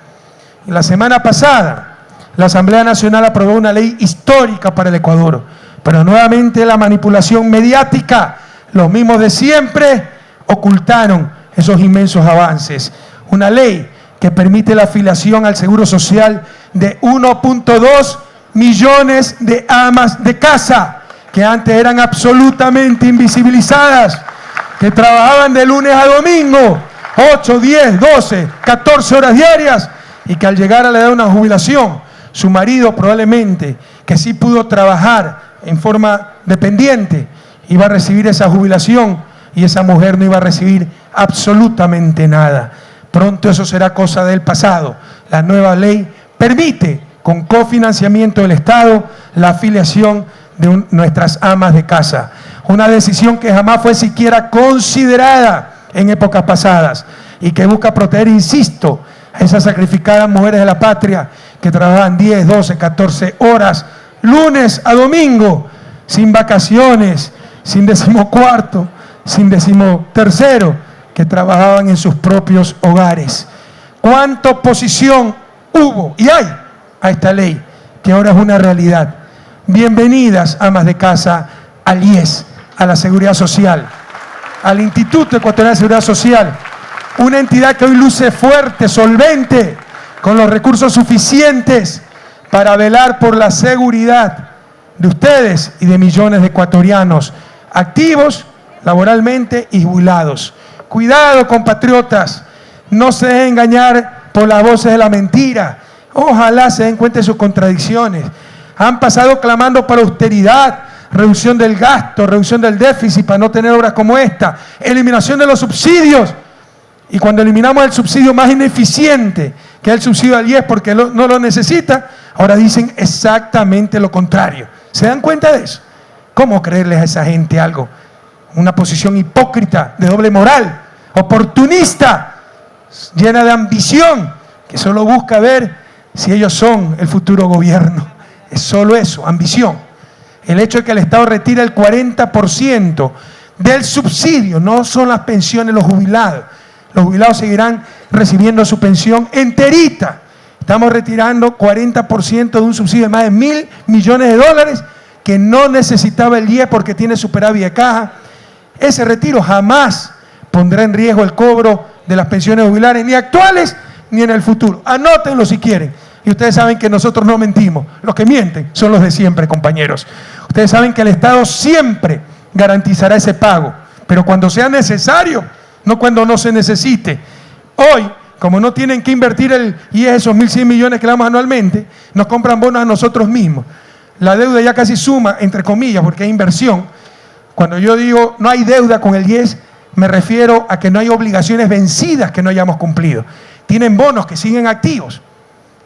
Speaker 1: La semana pasada, la Asamblea Nacional aprobó una ley histórica para el Ecuador, pero nuevamente la manipulación mediática, los mismos de siempre, ocultaron esos inmensos avances. Una ley que permite la afiliación al Seguro Social de 1.2 millones de amas de casa, que antes eran absolutamente invisibilizadas, que trabajaban de lunes a domingo, 8, 10, 12, 14 horas diarias, y que al llegar a la edad de una jubilación, su marido probablemente, que sí pudo trabajar en forma dependiente, iba a recibir esa jubilación y esa mujer no iba a recibir absolutamente nada. Pronto eso será cosa del pasado. La nueva ley permite, con cofinanciamiento del Estado, la afiliación de nuestras amas de casa. Una decisión que jamás fue siquiera considerada en épocas pasadas y que busca proteger, insisto, a esas sacrificadas mujeres de la patria que trabajan 10, 12, 14 horas, lunes a domingo, sin vacaciones, sin 14º, sin 13º, que trabajaban en sus propios hogares. ¿Cuánta oposición hubo y hay a esta ley que ahora es una realidad? Bienvenidas, amas de casa, al IES, a la Seguridad Social, al Instituto Ecuatorial de Seguridad Social, una entidad que hoy luce fuerte, solvente, con los recursos suficientes para velar por la seguridad de ustedes y de millones de ecuatorianos activos laboralmente y jubilados. Cuidado, compatriotas, no se dejen engañar por las voces de la mentira. Ojalá se den cuenta de sus contradicciones. Han pasado clamando por austeridad, reducción del gasto, reducción del déficit para no tener obras como esta, eliminación de los subsidios. Y cuando eliminamos el subsidio más ineficiente, que es el subsidio al IES porque no lo necesita, ahora dicen exactamente lo contrario. ¿Se dan cuenta de eso? ¿Cómo creerles a esa gente algo? Una posición hipócrita, de doble moral, oportunista, llena de ambición, que solo busca ver si ellos son el futuro gobierno. Es solo eso, ambición. El hecho de que el Estado retira el 40% del subsidio, no son las pensiones de los jubilados. Los jubilados seguirán recibiendo su pensión enterita. Estamos retirando 40% de un subsidio de más de $1.000 millones que no necesitaba el IES porque tiene superávit de caja. Ese retiro jamás pondrá en riesgo el cobro de las pensiones jubilares, ni actuales ni en el futuro. Anótenlo si quieren. Y ustedes saben que nosotros no mentimos. Los que mienten son los de siempre, compañeros. Ustedes saben que el Estado siempre garantizará ese pago, pero cuando sea necesario, no cuando no se necesite. Hoy, como no tienen que invertir el IES, esos 1.100 millones que le damos anualmente, nos compran bonos a nosotros mismos. La deuda ya casi suma, entre comillas, porque hay inversión. Cuando yo digo no hay deuda con el IES, me refiero a que no hay obligaciones vencidas que no hayamos cumplido. Tienen bonos que siguen activos,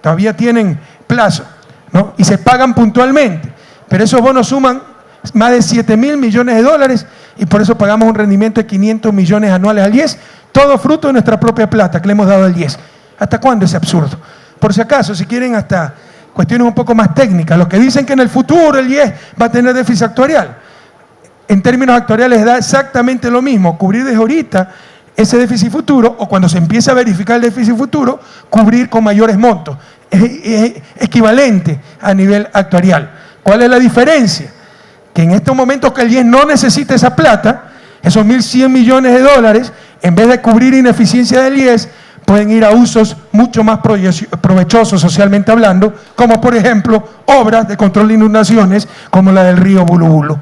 Speaker 1: todavía tienen plazo, ¿no? Y se pagan puntualmente, pero esos bonos suman más de 7.000 millones de dólares y por eso pagamos un rendimiento de 500 millones anuales al IES, todo fruto de nuestra propia plata que le hemos dado al IES. ¿Hasta cuándo ese absurdo? Por si acaso, si quieren hasta cuestiones un poco más técnicas, los que dicen que en el futuro el IES va a tener déficit actuarial, en términos actuariales da exactamente lo mismo, cubrir desde ahorita ese déficit futuro o cuando se empieza a verificar el déficit futuro, cubrir con mayores montos. Es equivalente a nivel actuarial. ¿Cuál es la diferencia? Que en estos momentos que el IES no necesita esa plata, esos 1.100 millones de dólares, en vez de cubrir ineficiencia del IES, pueden ir a usos mucho más provechosos socialmente hablando, como por ejemplo obras de control de inundaciones como la del río Bulubulu.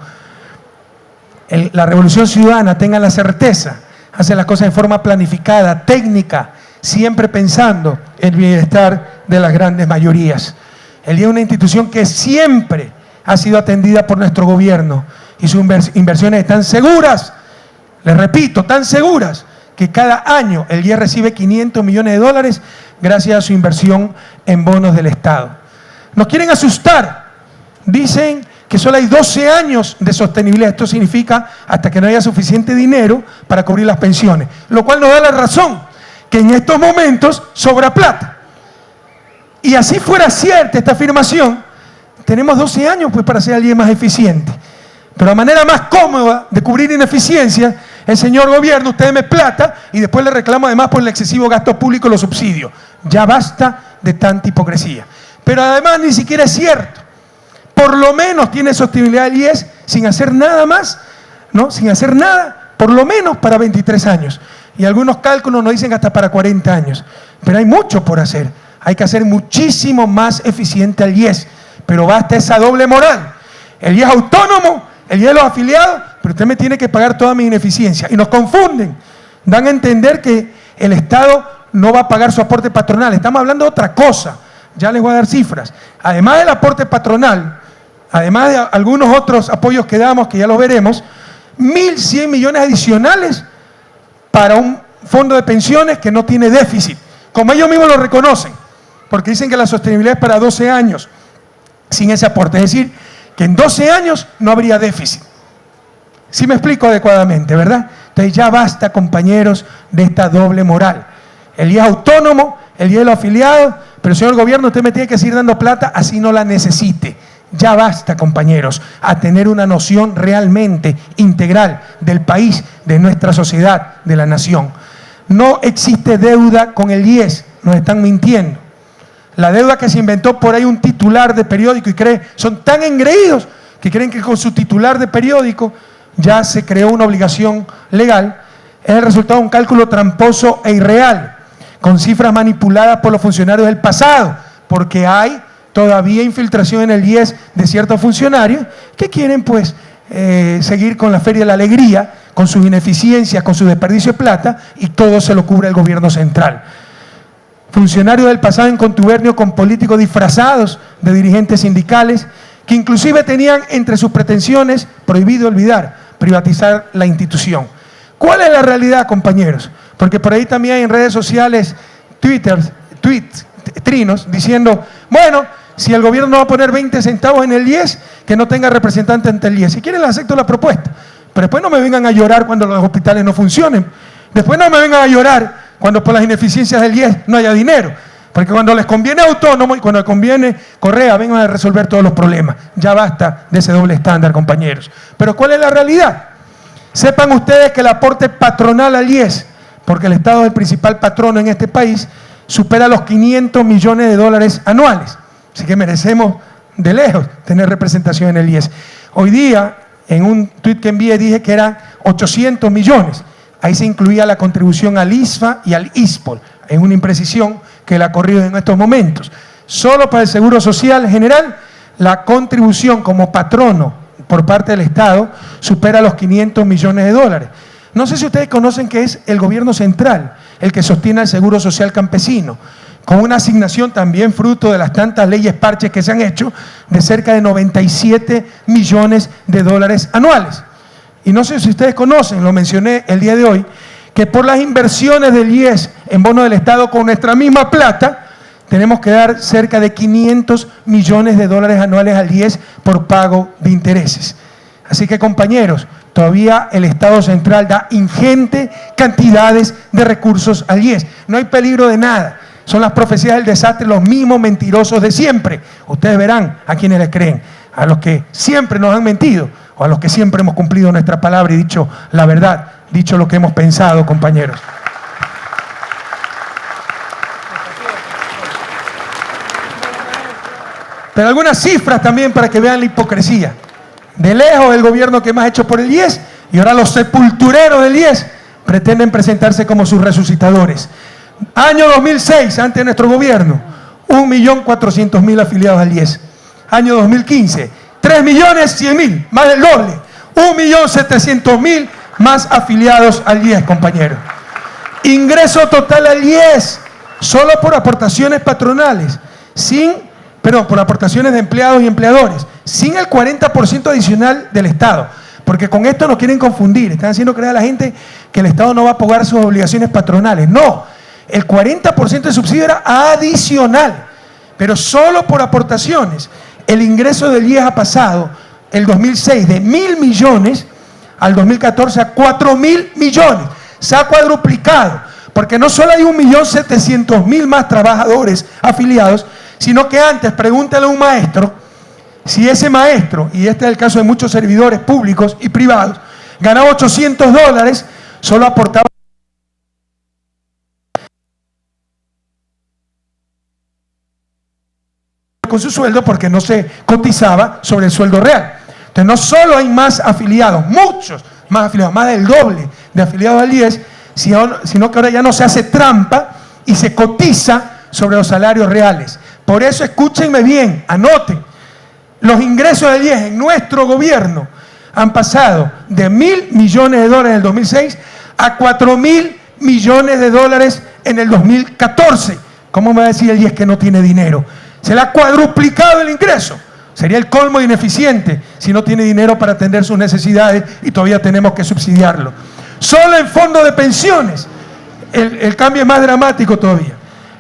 Speaker 1: La Revolución Ciudadana, tengan la certeza, hace las cosas de forma planificada, técnica, siempre pensando en el bienestar de las grandes mayorías. El IES es una institución que siempre ha sido atendida por nuestro gobierno y sus inversiones están seguras, les repito, tan seguras, que cada año el IES recibe 500 millones de dólares gracias a su inversión en bonos del Estado. Nos quieren asustar, dicen que solo hay 12 años de sostenibilidad. Esto significa hasta que no haya suficiente dinero para cubrir las pensiones, lo cual nos da la razón, que en estos momentos sobra plata. Y así fuera cierta esta afirmación, tenemos 12 años pues para hacer al IES más eficiente. Pero la manera más cómoda de cubrir ineficiencia, el señor gobierno, usted deme plata y después le reclama además por el excesivo gasto público y los subsidios. Ya basta de tanta hipocresía. Pero además ni siquiera es cierto. Por lo menos tiene sostenibilidad el IES sin hacer nada más, ¿no? Sin hacer nada, por lo menos para 23 años. Y algunos cálculos nos dicen hasta para 40 años. Pero hay mucho por hacer. Hay que hacer muchísimo más eficiente al IES. Pero basta esa doble moral. El IES autónomo, el IES de los afiliados, pero usted me tiene que pagar toda mi ineficiencia. Y nos confunden. Dan a entender que el Estado no va a pagar su aporte patronal. Estamos hablando de otra cosa. Ya les voy a dar cifras. Además del aporte patronal, además de algunos otros apoyos que damos, que ya los veremos, 1.100 millones adicionales para un fondo de pensiones que no tiene déficit, como ellos mismos lo reconocen, porque dicen que la sostenibilidad es para 12 años sin ese aporte, es decir, que en 12 años no habría déficit. ¿Sí me explico adecuadamente, verdad? Entonces ya basta, compañeros, de esta doble moral. El IES autónomo, el IES de los afiliados, pero señor gobierno, usted me tiene que seguir dando plata así no la necesite. Ya basta, compañeros, a tener una noción realmente integral del país, de nuestra sociedad, de la nación. No existe deuda con el IES, nos están mintiendo. La deuda que se inventó por ahí un titular de periódico y son tan engreídos que creen que con su titular de periódico ya se creó una obligación legal, es el resultado de un cálculo tramposo e irreal, con cifras manipuladas por los funcionarios del pasado, porque hay todavía infiltración en el IES de ciertos funcionarios que quieren pues seguir con la Feria de la Alegría, con sus ineficiencias, con su desperdicio de plata, y todo se lo cubre el gobierno central. Funcionarios del pasado en contubernio con políticos disfrazados de dirigentes sindicales, que inclusive tenían entre sus pretensiones, prohibido olvidar, privatizar la institución. ¿Cuál es la realidad, compañeros? Porque por ahí también hay en redes sociales tweets, trinos, diciendo, bueno, si el gobierno va a poner 20 centavos en el IES, que no tenga representante ante el IES. Si quieren, les acepto la propuesta. Pero después no me vengan a llorar cuando los hospitales no funcionen. Después no me vengan a llorar cuando por las ineficiencias del IES no haya dinero. Porque cuando les conviene autónomo y cuando les conviene Correa, vengan a resolver todos los problemas. Ya basta de ese doble estándar, compañeros. Pero ¿cuál es la realidad? Sepan ustedes que el aporte patronal al IES, porque el Estado es el principal patrono en este país, supera los 500 millones de dólares anuales. Así que merecemos de lejos tener representación en el IES. Hoy día, en un tuit que envié, dije que eran 800 millones. Ahí se incluía la contribución al ISFA y al ISPOL, en una imprecisión que la ha corrido en estos momentos. Solo para el Seguro Social General, la contribución como patrono por parte del Estado supera los 500 millones de dólares. No sé si ustedes conocen que es el gobierno central el que sostiene el Seguro Social Campesino, con una asignación también fruto de las tantas leyes parches que se han hecho, de cerca de 97 millones de dólares anuales. Y no sé si ustedes conocen, lo mencioné el día de hoy, que por las inversiones del IES en bono del Estado con nuestra misma plata, tenemos que dar cerca de 500 millones de dólares anuales al IES por pago de intereses. Así que, compañeros, todavía el Estado central da ingentes cantidades de recursos al IES. No hay peligro de nada. Son las profecías del desastre, los mismos mentirosos de siempre. Ustedes verán a quienes les creen, a los que siempre nos han mentido o a los que siempre hemos cumplido nuestra palabra y dicho la verdad, dicho lo que hemos pensado, compañeros. Pero algunas cifras también para que vean la hipocresía. De lejos el gobierno que más ha hecho por el IES, y ahora los sepultureros del IES pretenden presentarse como sus resucitadores. Año 2006, antes de nuestro gobierno, 1.400.000 afiliados al IES. Año 2015, 3.100.000, más del doble. 1.700.000 más afiliados al IES, compañeros. Ingreso total al IES, solo por aportaciones patronales, por aportaciones de empleados y empleadores, sin el 40% adicional del Estado. Porque con esto nos quieren confundir. Están haciendo creer a la gente que el Estado no va a pagar sus obligaciones patronales. No, el 40% de subsidio era adicional, pero solo por aportaciones. El ingreso del IES ha pasado, el 2006, de 1.000 millones al 2014 a 4.000 millones. Se ha cuadruplicado, porque no solo hay 1.700.000 más trabajadores afiliados, sino que antes, pregúntale a un maestro, si ese maestro, y este es el caso de muchos servidores públicos y privados, ganaba $800, solo aportaba con su sueldo porque no se cotizaba sobre el sueldo real. Entonces no solo hay más afiliados, muchos más afiliados, más del doble de afiliados al IES, sino que ahora ya no se hace trampa y se cotiza sobre los salarios reales. Por eso escúchenme bien, anoten. Los ingresos del IES en nuestro gobierno han pasado de 1.000 millones de dólares en el 2006 a 4.000 millones de dólares en el 2014. ¿Cómo me va a decir el IES que no tiene dinero? Se le ha cuadruplicado el ingreso. Sería el colmo de ineficiente si no tiene dinero para atender sus necesidades y todavía tenemos que subsidiarlo. Solo en fondo de pensiones, el cambio es más dramático todavía.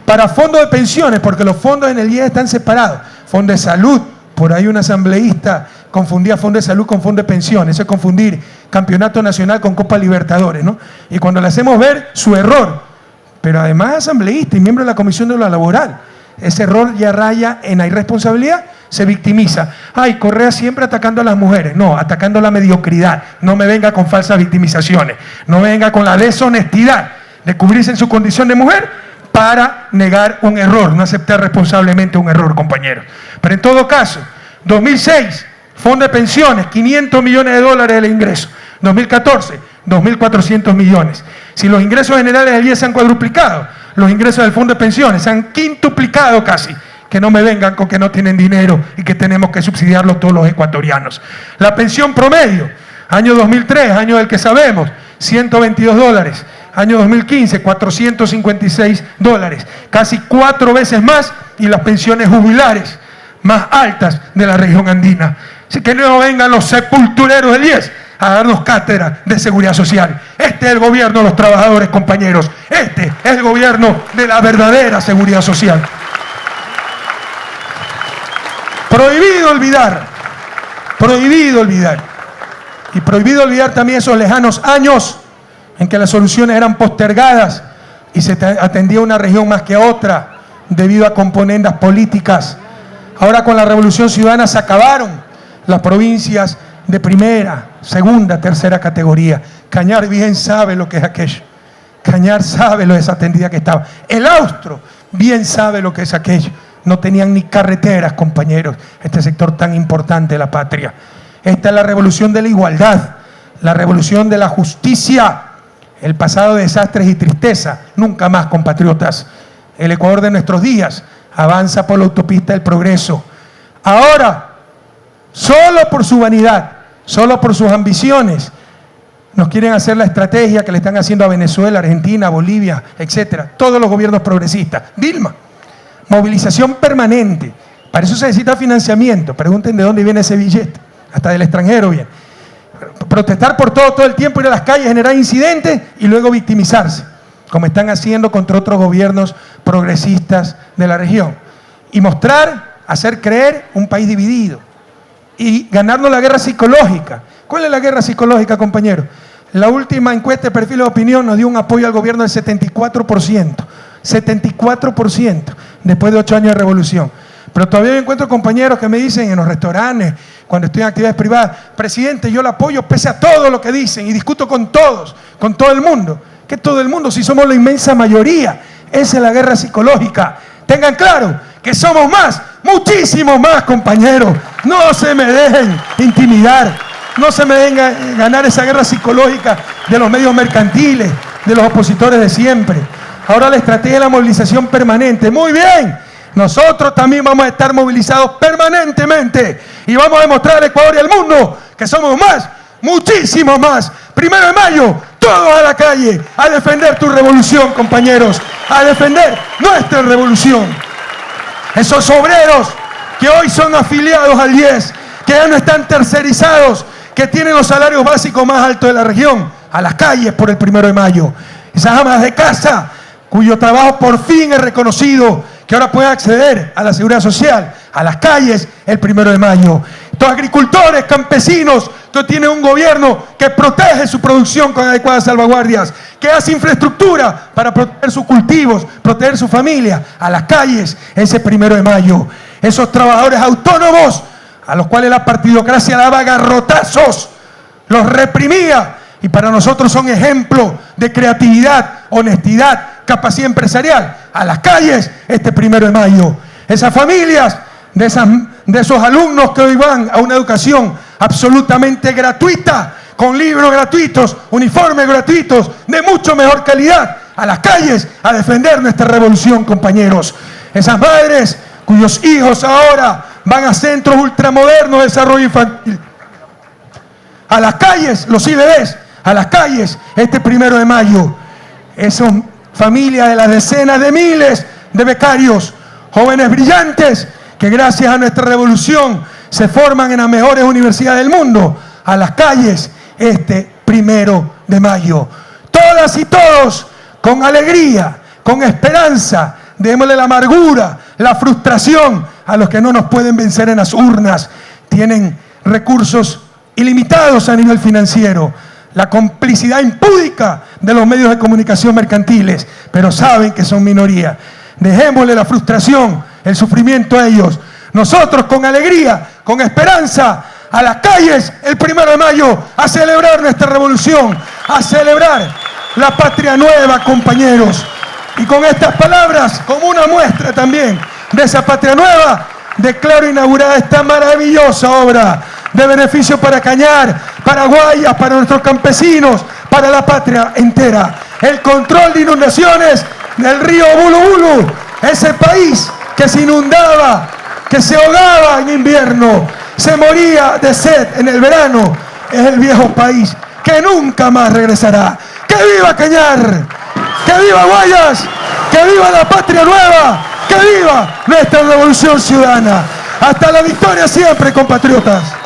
Speaker 1: Para fondo de pensiones, porque los fondos en el IES están separados. Fondo de salud, por ahí un asambleísta confundía fondo de salud con fondo de pensiones. Eso es confundir campeonato nacional con Copa Libertadores, ¿no? Y cuando le hacemos ver su error, pero además asambleísta y miembro de la Comisión de lo Laboral, ese error ya raya en la irresponsabilidad, se victimiza. Ay, Correa siempre atacando a las mujeres. No, atacando la mediocridad. No me venga con falsas victimizaciones. No me venga con la deshonestidad de cubrirse en su condición de mujer para negar un error, no aceptar responsablemente un error, compañeros. Pero en todo caso, 2006, fondo de pensiones, 500 millones de dólares del ingreso. 2014, 2.400 millones. Si los ingresos generales del IES se han cuadruplicado, los ingresos del fondo de pensiones se han quintuplicado casi. Que no me vengan con que no tienen dinero y que tenemos que subsidiarlo todos los ecuatorianos. La pensión promedio, año 2003, año del que sabemos, $122. Año 2015, $456, casi 4 veces más, y las pensiones jubilares más altas de la región andina. Así que no vengan los sepultureros del IES a darnos cátedra de seguridad social. Este es el gobierno de los trabajadores, compañeros. Este es el gobierno de la verdadera seguridad social. Prohibido olvidar, y prohibido olvidar también esos lejanos años en que las soluciones eran postergadas y se atendía a una región más que a otra debido a componendas políticas. Ahora con la Revolución Ciudadana se acabaron las provincias de primera, segunda, tercera categoría. Cañar bien sabe lo que es aquello. Cañar sabe lo desatendida que estaba. El Austro bien sabe lo que es aquello. No tenían ni carreteras, compañeros, este sector tan importante de la patria. Esta es la revolución de la igualdad, la revolución de la justicia. El pasado de desastres y tristeza, nunca más, compatriotas. El Ecuador de nuestros días avanza por la autopista del progreso. Ahora, solo por su vanidad, solo por sus ambiciones, Nos quieren hacer la estrategia que le están haciendo a Venezuela, Argentina, Bolivia, etcétera. Todos los gobiernos progresistas. Dilma, movilización permanente. Para eso se necesita financiamiento. Pregunten de dónde viene ese billete. Hasta del extranjero viene. Protestar por todo el tiempo, ir a las calles, generar incidentes y luego victimizarse, como están haciendo contra otros gobiernos progresistas de la región. Y mostrar, hacer creer un país dividido. Y ganarnos la guerra psicológica. ¿Cuál es la guerra psicológica, compañeros? La última encuesta de perfil de opinión nos dio un apoyo al gobierno del 74%. 74% después de 8 años de revolución. Pero todavía encuentro compañeros que me dicen en los restaurantes, cuando estoy en actividades privadas, presidente, yo lo apoyo pese a todo lo que dicen y discuto con todos, con todo el mundo. ¿Qué todo el mundo? Si somos la inmensa mayoría. Esa es la guerra psicológica. Tengan claro que somos más, muchísimos más, compañeros. No se me dejen intimidar. No se me dejen ganar esa guerra psicológica de los medios mercantiles, de los opositores de siempre. Ahora la estrategia de la movilización permanente. Muy bien, nosotros también vamos a estar movilizados permanentemente y vamos a demostrar al Ecuador y al mundo que somos más, muchísimo más. 1 de mayo, todos a la calle a defender tu revolución, compañeros, a defender nuestra revolución. Esos obreros que hoy son afiliados al IES, que ya no están tercerizados, que tienen los salarios básicos más altos de la región, a las calles por el 1 de mayo. Esas amas de casa, cuyo trabajo por fin es reconocido, que ahora pueden acceder a la seguridad social, a las calles el 1 de mayo. Estos agricultores, campesinos, que tienen un gobierno que protege su producción con adecuadas salvaguardias, que hace infraestructura para proteger sus cultivos, proteger su familia, a las calles ese 1 de mayo. Esos trabajadores autónomos, a los cuales la partidocracia daba garrotazos, los reprimía, y para nosotros son ejemplo de creatividad, honestidad, capacidad empresarial. A las calles este 1 de mayo. Esas familias de esos alumnos que hoy van a una educación absolutamente gratuita, con libros gratuitos, uniformes gratuitos, de mucho mejor calidad, a las calles a defender nuestra revolución, compañeros. Esas madres cuyos hijos ahora van a centros ultramodernos de desarrollo infantil. A las calles, los IBDs, a las calles este 1 de mayo. Esas familias de las decenas de miles de becarios, jóvenes brillantes, que gracias a nuestra revolución se forman en las mejores universidades del mundo, a las calles este 1 de mayo. Todas y todos, con alegría, con esperanza, démosle la amargura, la frustración a los que no nos pueden vencer en las urnas. Tienen recursos ilimitados a nivel financiero, la complicidad impúdica de los medios de comunicación mercantiles, pero saben que son minoría. Dejémosle la frustración, el sufrimiento a ellos. Nosotros con alegría, con esperanza, a las calles el 1 de mayo a celebrar nuestra revolución, a celebrar la patria nueva, compañeros. Y con estas palabras, como una muestra también de esa patria nueva, declaro inaugurada esta maravillosa obra de beneficio para Cañar, para Guayas, para nuestros campesinos, para la patria entera. El control de inundaciones del río Bulu Bulu, ese país que se inundaba, que se ahogaba en invierno, se moría de sed en el verano, es el viejo país que nunca más regresará. ¡Que viva Cañar! ¡Que viva Guayas! ¡Que viva la patria nueva! ¡Que viva nuestra revolución ciudadana! ¡Hasta la victoria siempre, compatriotas!